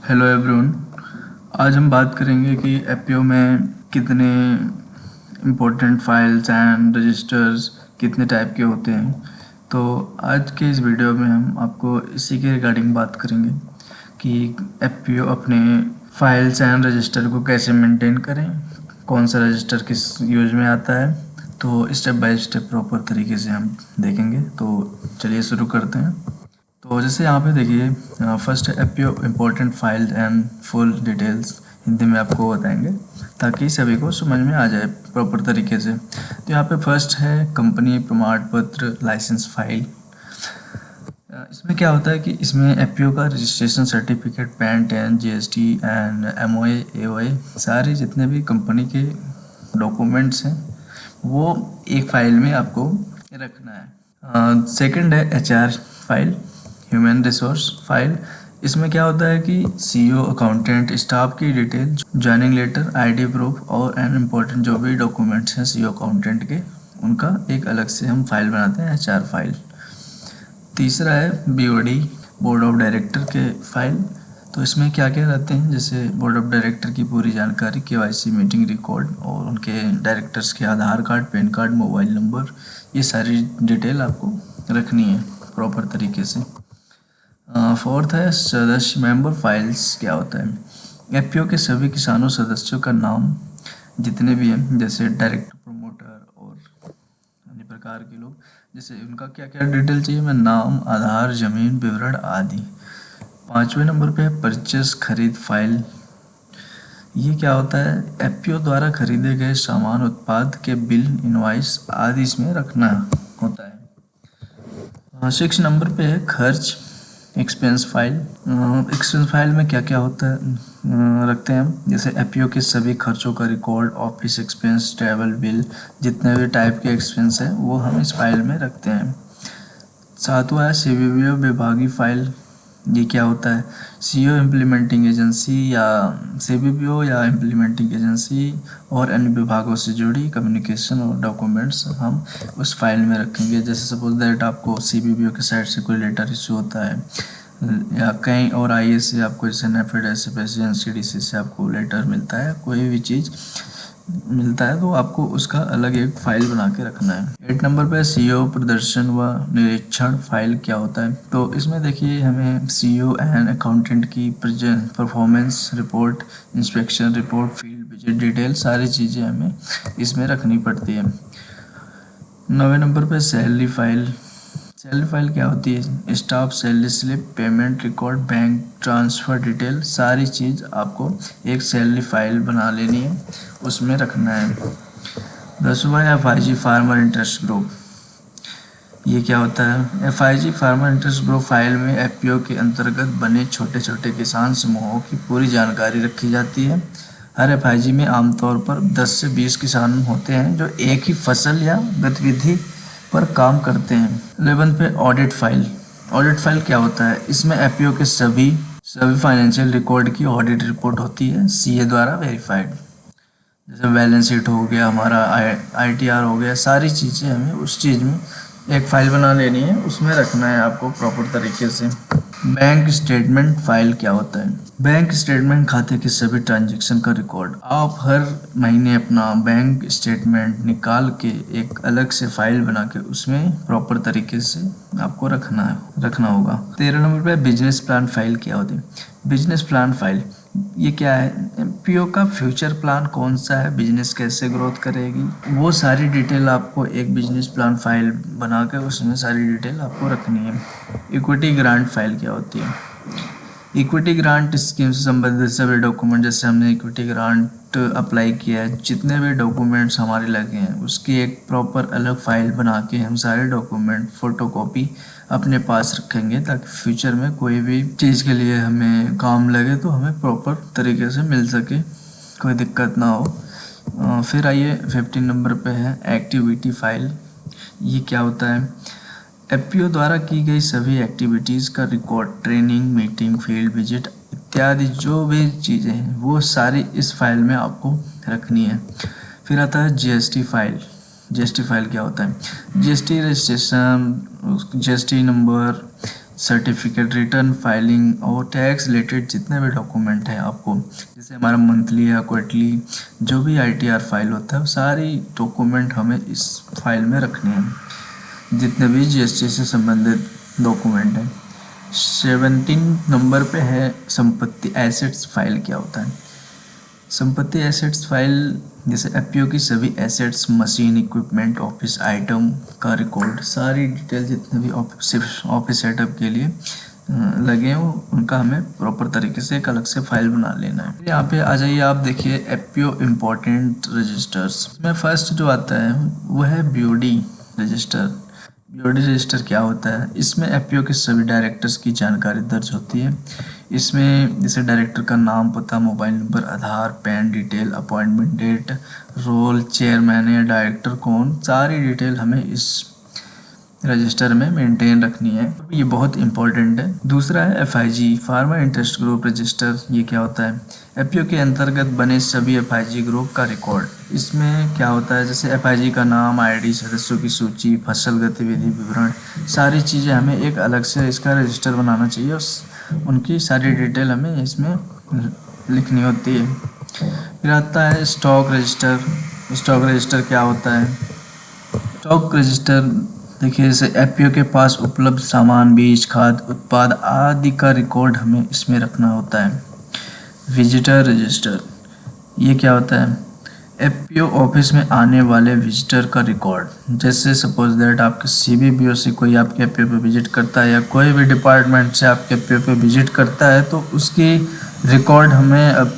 Hello everyone. आज हम बात करेंगे कि एपीओ में कितने इम्पोर्टेंट फाइल्स एंड रजिस्टर्स कितने टाइप के होते हैं। तो आज के इस वीडियो में हम आपको इसी के रिगार्डिंग बात करेंगे कि एपीओ अपने फाइल्स एंड रजिस्टर को कैसे मेंटेन करें, कौन सा रजिस्टर किस यूज में आता है। तो स्टेप बाय स्टेप प्रॉपर तरीके से हम देखेंगे। तो चलिए शुरू करते हैं। तो जैसे यहाँ पे देखिए, first APO important file and full details Hindi में आपको बताएंगे ताकि सभी को समझ में आ जाए प्रॉपर तरीके से। तो यहाँ पे फर्स्ट है कंपनी प्रमाण पत्र लाइसेंस फाइल। इसमें क्या होता है कि इसमें एपीओ का registration certificate, pan, tan, GST and MOA, AOA सारे जितने भी कंपनी के डॉक्यूमेंट्स हैं वो एक फाइल में आपको रखना है। सेकंड है HR file, human resource file. इसमें क्या होता है कि सीईओ, अकाउंटेंट, स्टाफ की detail, joining letter, ID proof और एन इम्पोर्टेंट जो भी डॉक्यूमेंट्स हैं सीईओ अकाउंटेंट के, उनका एक अलग से हम फाइल बनाते हैं, एचआर फाइल। तीसरा है बीओडी, बोर्ड ऑफ डायरेक्टर के फाइल। तो इसमें क्या क्या रहते हैं, जैसे बोर्ड ऑफ डायरेक्टर की पूरी जानकारी, केवाईसी, मीटिंग रिकॉर्ड और उनके डायरेक्टर्स के Aadhaar card, pan card, mobile number, ये सारी डिटेल आपको रखनी है प्रॉपर तरीके से। फोर्थ है सदस्य मेंबर फाइल्स। क्या होता है, एपीओ के सभी किसानों सदस्यों का नाम जितने भी हैं, जैसे डायरेक्टर, प्रमोटर और अन्य प्रकार के लोग, जैसे उनका क्या क्या डिटेल चाहिए, मैं नाम, आधार, जमीन विवरण आदि। पाँचवें नंबर पे है परचेस, खरीद फाइल। ये क्या होता है, एपीओ द्वारा खरीदे गए सामान, उत्पाद के बिल, इनवॉइस आदि इसमें रखना होता है। 6 नंबर पे है खर्च, एक्सपेंस फाइल। एक्सपेंस फाइल में क्या क्या होता है रखते हैं हम, जैसे एपीओ के सभी खर्चों का record, office expense, travel bill, जितने भी टाइप के एक्सपेंस हैं वो हम इस फाइल में रखते हैं। सातवां है सीबीबीओ विभागीय फाइल। ये क्या होता है, सीईओ, इम्प्लीमेंटिंग एजेंसी या सीबीबीओ या इम्प्लीमेंटिंग एजेंसी और अन्य विभागों से जुड़ी कम्युनिकेशन और डॉक्यूमेंट्स हम उस फाइल में रखेंगे। जैसे सपोज दैट आपको सीबीबीओ की साइड से कोई लेटर इशू होता है या कहीं और आईए से आपको, जैसे नेफेड, एसएफएस, एनसीडीसी से आपको लेटर मिलता है, कोई भी चीज़ मिलता है तो आपको उसका अलग एक फाइल बना के रखना है। 8 नंबर पे सीईओ प्रदर्शन व निरीक्षण फाइल। क्या होता है, तो इसमें देखिए हमें सीईओ एंड अकाउंटेंट की performance report, inspection report, field visit detail सारी चीज़ें हमें इसमें रखनी पड़ती है। 9वें नंबर पे सैलरी फाइल। सैलरी फाइल क्या होती है, staff salary slip, payment record, bank transfer detail सारी चीज़ आपको एक सैलरी फाइल बना लेनी है, उसमें रखना है। 10वां एफआईजी फार्मर इंटरेस्ट ग्रुप। ये क्या होता है, FIG farmer interest group file में एपीओ के अंतर्गत बने छोटे छोटे किसान समूहों की पूरी जानकारी रखी जाती है। हर एफआईजी में आमतौर पर 10 से 20 किसान होते हैं जो एक ही फसल या गतिविधि पर काम करते हैं। 11 पे ऑडिट फाइल। ऑडिट फाइल क्या होता है, इसमें एपीओ के सभी फाइनेंशियल रिकॉर्ड की ऑडिट रिपोर्ट होती है, सीए द्वारा वेरीफाइड। जैसे बैलेंस शीट हो गया, हमारा आईटीआर हो गया, सारी चीज़ें हमें उस चीज़ में एक फ़ाइल बना लेनी है, उसमें रखना है आपको प्रॉपर तरीके से। बैंक स्टेटमेंट फाइल क्या होता है, बैंक स्टेटमेंट खाते के सभी ट्रांजैक्शन का रिकॉर्ड। आप हर महीने अपना बैंक स्टेटमेंट निकाल के एक अलग से फाइल बना के उसमें प्रॉपर तरीके से आपको रखना होगा। 13 नंबर पे बिजनेस प्लान फाइल। क्या होती है बिजनेस प्लान फाइल, ये क्या है, एमपीओ का फ्यूचर प्लान कौन सा है, बिजनेस कैसे ग्रोथ करेगी, वो सारी डिटेल आपको एक बिजनेस प्लान फाइल बना कर उसमें सारी डिटेल आपको रखनी है। इक्विटी ग्रांट फाइल क्या होती है, इक्विटी ग्रांट स्कीम से संबंधित सभी डॉक्यूमेंट, जैसे हमने इक्विटी ग्रांट अप्लाई किया है, जितने भी डॉक्यूमेंट्स हमारे लगे हैं उसकी एक प्रॉपर अलग फाइल बना के हम सारे डॉक्यूमेंट फोटोकॉपी अपने पास रखेंगे ताकि फ्यूचर में कोई भी चीज़ के लिए हमें काम लगे तो हमें प्रॉपर तरीके से मिल सके, कोई दिक्कत ना हो। फिर आइए 15 नंबर पे है एक्टिविटी फाइल। ये क्या होता है, एपीओ द्वारा की गई सभी एक्टिविटीज़ का record, training, meeting, field visit इत्यादि जो भी चीज़ें हैं वो सारी इस फाइल में आपको रखनी है। फिर आता है जीएसटी फाइल। जीएसटी फाइल क्या होता है, GST registration, GST number, certificate, return filing और टैक्स रिलेटेड जितने भी डॉक्यूमेंट हैं आपको, जैसे हमारा मंथली या क्वार्टरली जो भी ITR फाइल होता है, वो सारी डॉक्यूमेंट हमें इस फाइल में रखनी है, जितने भी GST से संबंधित डॉक्यूमेंट हैं। 17 नंबर पे है संपत्ति एसेट्स फाइल। क्या होता है संपत्ति एसेट्स फाइल? जैसे FPO की सभी assets, machine, equipment, office item का रिकॉर्ड, सारी डिटेल जितने भी ऑफिस सेटअप के लिए लगे हो, उनका हमें प्रॉपर तरीके से एक अलग से फाइल बना लेना है। यहाँ पे आ जाइए, आप देखिए FPO इम्पोर्टेंट रजिस्टर्स में फर्स्ट जो आता है वो है BOD रजिस्टर। BOD रजिस्टर क्या होता है? इसमें FPO के सभी डायरेक्टर्स की जानकारी दर्ज होती है। इसमें जैसे डायरेक्टर का नाम, पता, mobile number, Aadhaar, pan detail, appointment date, role, chairman या डायरेक्टर कौन, सारी डिटेल हमें इस रजिस्टर में मेंटेन रखनी है। ये बहुत इंपॉर्टेंट है। दूसरा है FIG farmer interest group register. ये क्या होता है? FPO के अंतर्गत बने सभी FIG ग्रुप का रिकॉर्ड। इसमें क्या होता है? जैसे FIG का नाम, ID, सदस्यों की सूची, फसल गतिविधि विवरण, सारी चीज़ें हमें एक अलग से इसका रजिस्टर बनाना चाहिए और उनकी सारी डिटेल हमें इसमें लिखनी होती है। फिर आता है स्टॉक रजिस्टर। स्टॉक रजिस्टर क्या होता है? स्टॉक रजिस्टर देखिए, जैसे FPO के पास उपलब्ध सामान, बीज, खाद, उत्पाद आदि का रिकॉर्ड हमें इसमें रखना होता है। विजिटर रजिस्टर, ये क्या होता है? FPO ऑफिस में आने वाले विजिटर का रिकॉर्ड। जैसे सपोज दैट आप किसी भी BO से कोई आपके FPO पे विजिट करता है या कोई भी डिपार्टमेंट से आपके FPO पे विजिट करता है, तो उसकी रिकॉर्ड हमें अब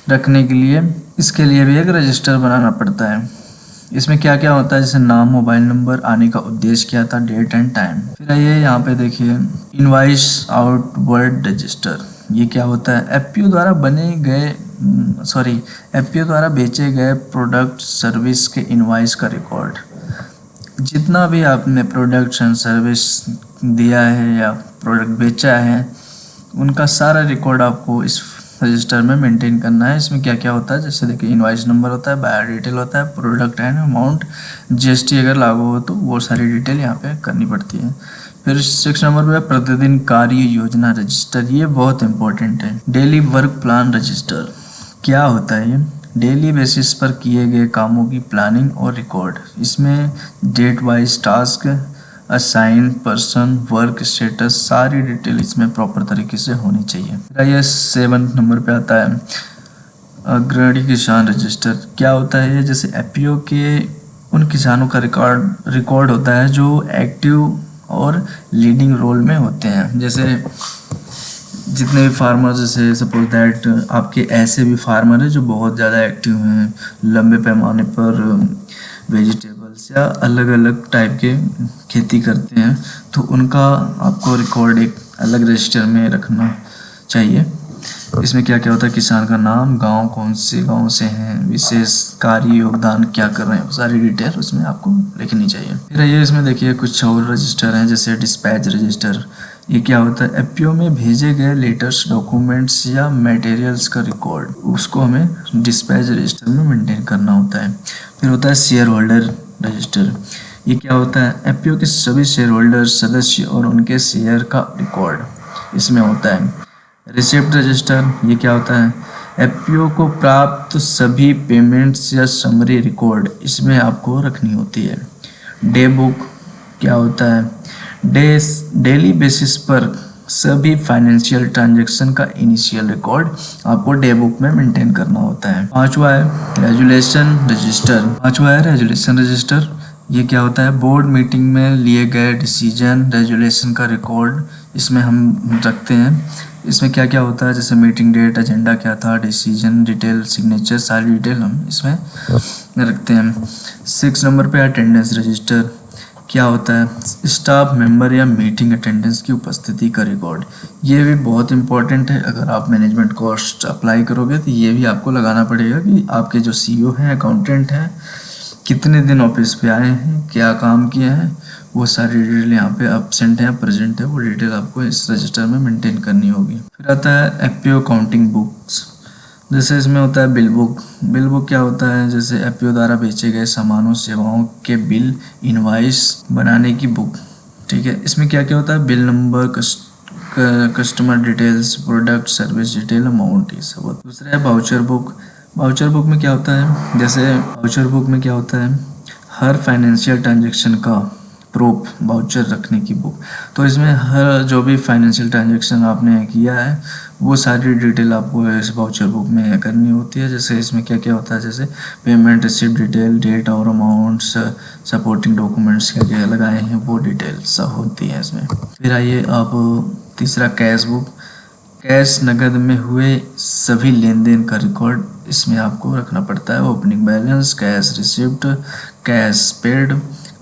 रखने के लिए इसके लिए भी एक रजिस्टर बनाना पड़ता है। इसमें क्या क्या होता है? जैसे नाम, मोबाइल नंबर, आने का उद्देश्य क्या था, डेट एंड टाइम। फिर आइए यहाँ पे देखिए इनवाइस आउटवर्ड रजिस्टर। ये क्या होता है? FPO द्वारा FPO द्वारा बेचे गए प्रोडक्ट सर्विस के इनवाइस का रिकॉर्ड। जितना भी आपने प्रोडक्ट एंड सर्विस दिया है या प्रोडक्ट बेचा है, उनका सारा रिकॉर्ड आपको इस रजिस्टर में मेंटेन करना है। इसमें क्या क्या होता है? जैसे देखिए इनवाइस नंबर होता है, बायर डिटेल होता है, प्रोडक्ट एंड अमाउंट, GST अगर लागू हो तो वो सारी डिटेल यहाँ पे करनी पड़ती है। फिर 6 नंबर पे प्रतिदिन कार्य योजना रजिस्टर। ये बहुत इंपॉर्टेंट है। डेली वर्क प्लान रजिस्टर क्या होता है? ये डेली बेसिस पर किए गए कामों की प्लानिंग और रिकॉर्ड। इसमें date wise task, assign person, work status, सारी डिटेल इसमें प्रॉपर तरीके से होनी चाहिए। ये 7 नंबर पे आता है अग्रणी किसान रजिस्टर। क्या होता है ये? जैसे FPO के उन किसानों का रिकॉर्ड होता है जो एक्टिव और लीडिंग रोल में होते हैं। जैसे जितने भी फार्मर, जैसे सपोज दैट आपके ऐसे भी फार्मर हैं जो बहुत ज़्यादा एक्टिव हैं, लंबे पैमाने पर वेजिटेबल्स या अलग अलग टाइप के खेती करते हैं, तो उनका आपको रिकॉर्ड एक अलग रजिस्टर में रखना चाहिए। इसमें क्या क्या होता है? किसान का नाम, गांव, कौन से गांव से हैं, विशेष कार्य, योगदान क्या कर रहे हैं, सारी डिटेल उसमें आपको लिखनी चाहिए। फिर ये इसमें देखिए कुछ और रजिस्टर हैं, जैसे डिस्पैच रजिस्टर। ये क्या होता है? FPO में भेजे गए लेटर्स, डॉक्यूमेंट्स या मटेरियल्स का रिकॉर्ड, उसको हमें डिस्पैच रजिस्टर में मेंटेन करना होता है। फिर होता है शेयर होल्डर रजिस्टर। ये क्या होता है? FPO के सभी शेयर होल्डर, सदस्य और उनके शेयर का रिकॉर्ड इसमें होता है। रिसिप्ट रजिस्टर, ये क्या होता है? FPO को प्राप्त सभी पेमेंट्स या समरी रिकॉर्ड इसमें आपको रखनी होती है। डे बुक क्या होता है? डेली बेसिस पर सभी फाइनेंशियल ट्रांजैक्शन का इनिशियल रिकॉर्ड आपको डे बुक में मेंटेन करना होता है। पांचवा है रेजुलेशन रजिस्टर। ये क्या होता है? बोर्ड मीटिंग में लिए गए डिसीजन, रेजुलेशन का रिकॉर्ड इसमें हम रखते हैं। इसमें क्या क्या होता है? जैसे मीटिंग डेट, एजेंडा क्या था, डिसीजन डिटेल, सिग्नेचर, सारी डिटेल हम इसमें रखते हैं। 6 नंबर पे अटेंडेंस रजिस्टर। क्या होता है? स्टाफ मेंबर या मीटिंग अटेंडेंस की उपस्थिति का रिकॉर्ड। ये भी बहुत इंपॉर्टेंट है। अगर आप मैनेजमेंट कोर्स अप्लाई करोगे तो ये भी आपको लगाना पड़ेगा कि आपके जो CEO हैं, अकाउंटेंट हैं, कितने दिन ऑफिस पे आए हैं, क्या काम किए हैं, वो सारी डिटेल यहाँ पे एब्सेंट है, प्रेजेंट है, वो डिटेल आपको इस रजिस्टर में मेंटेन करनी होगी। फिर आता है FPO काउंटिंग बुक्स। जैसे इसमें होता है बिल बुक क्या होता है? जैसे FPO द्वारा बेचे गए सामानों, सेवाओं के बिल, इनवाइस बनाने की बुक। ठीक है, इसमें क्या क्या होता है? Bill number, customer details, product, service detail, amount, ये सब। दूसरा है वाउचर बुक। वाउचर बुक में क्या होता है, जैसे वाउचर बुक में क्या होता है, हर फाइनेंशियल ट्रांजेक्शन का प्रूफ, वाउचर रखने की बुक। तो इसमें हर जो भी फाइनेंशियल ट्रांजेक्शन आपने किया है वो सारी डिटेल आपको इस वाउचर बुक में करनी होती है। जैसे इसमें क्या क्या होता है, जैसे पेमेंट रिसिप्ट डिटेल, डेट और अमाउंट्स, सपोर्टिंग डॉक्यूमेंट्स क्या क्या लगाए हैं वो डिटेल सब होती है इसमें। फिर आइए अब तीसरा, कैश बुक। कैश नकद में हुए सभी लेन देन का रिकॉर्ड इसमें आपको रखना पड़ता है। Opening balance, cash receipt, cash paid,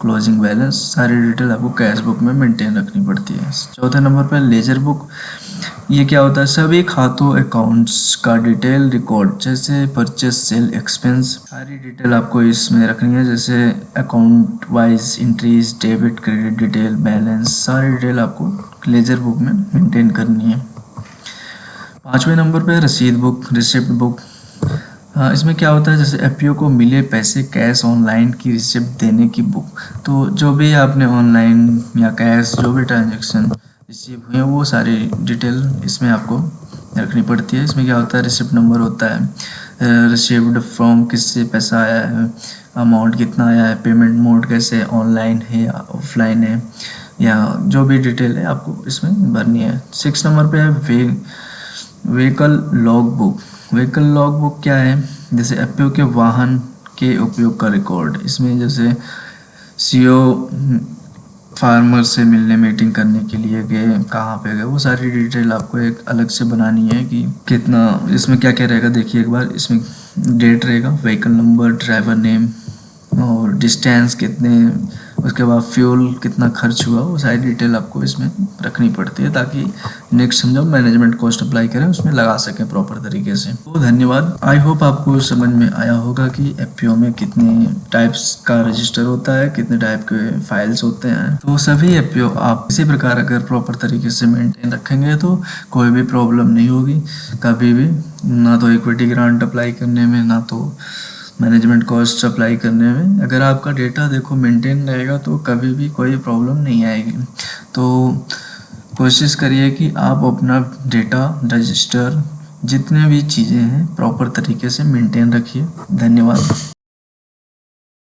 closing balance, सारी डिटेल आपको कैश बुक में मेंटेन रखनी पड़ती है। चौथे नंबर पर लेजर बुक। ये क्या होता है, सभी खातों, अकाउंट्स का डिटेल रिकॉर्ड, जैसे परचेस, सेल, एक्सपेंस, सारी डिटेल आपको इसमें रखनी है। जैसे account wise entries, debit, credit detail, balance, सारी डिटेल आपको लेजर बुक में मेंटेन करनी है। पाँचवें नंबर पे रसीद बुक, रिसिप्ट बुक। इसमें क्या होता है, जैसे एफपीओ को मिले पैसे कैश ऑनलाइन की रिसिप्ट देने की बुक। तो जो भी आपने ऑनलाइन या कैश जो भी ट्रांजेक्शन रिसीव हुए हैं वो सारी डिटेल इसमें आपको रखनी पड़ती है। इसमें क्या होता है, रिसिप्ट नंबर होता है, रिसीव्ड फ्रॉम किससे पैसा आया है, अमाउंट कितना आया है, पेमेंट मोड कैसे, ऑनलाइन है या ऑफलाइन है, या जो भी डिटेल है आपको इसमें भरनी है। 6 नंबर पे है vehicle log book. Vehicle log book क्या है, जैसे एफपीओ के वाहन के उपयोग का रिकॉर्ड। इसमें जैसे सीओ फार्मर से मिलने, मीटिंग करने के लिए गए, कहाँ पे गए, वो सारी डिटेल आपको एक अलग से बनानी है कि कितना, इसमें क्या क्या रहेगा देखिए एक बार। इसमें डेट रहेगा, व्हीकल नंबर, ड्राइवर नेम और डिस्टेंस कितने, उसके बाद फ्यूल कितना खर्च हुआ, वो सारी डिटेल आपको इसमें रखनी पड़ती है ताकि नेक्स्ट हम जब मैनेजमेंट कॉस्ट अप्लाई करें उसमें लगा सकें प्रॉपर तरीके से। तो धन्यवाद। आई होप आपको समझ में आया होगा कि एफपीओ में कितने टाइप्स का रजिस्टर होता है, कितने टाइप के फाइल्स होते हैं। तो सभी एफपीओ आप इसी प्रकार अगर प्रॉपर तरीके से मेंटेन रखेंगे तो कोई भी प्रॉब्लम नहीं होगी कभी भी, ना तो इक्विटी ग्रांट अप्लाई करने में, ना तो मैनेजमेंट कॉस्ट अप्लाई करने में। अगर आपका डेटा देखो मेंटेन रहेगा तो कभी भी कोई प्रॉब्लम नहीं आएगी। तो कोशिश करिए कि आप अपना डेटा, रजिस्टर, जितने भी चीज़ें हैं प्रॉपर तरीके से मेंटेन रखिए। धन्यवाद।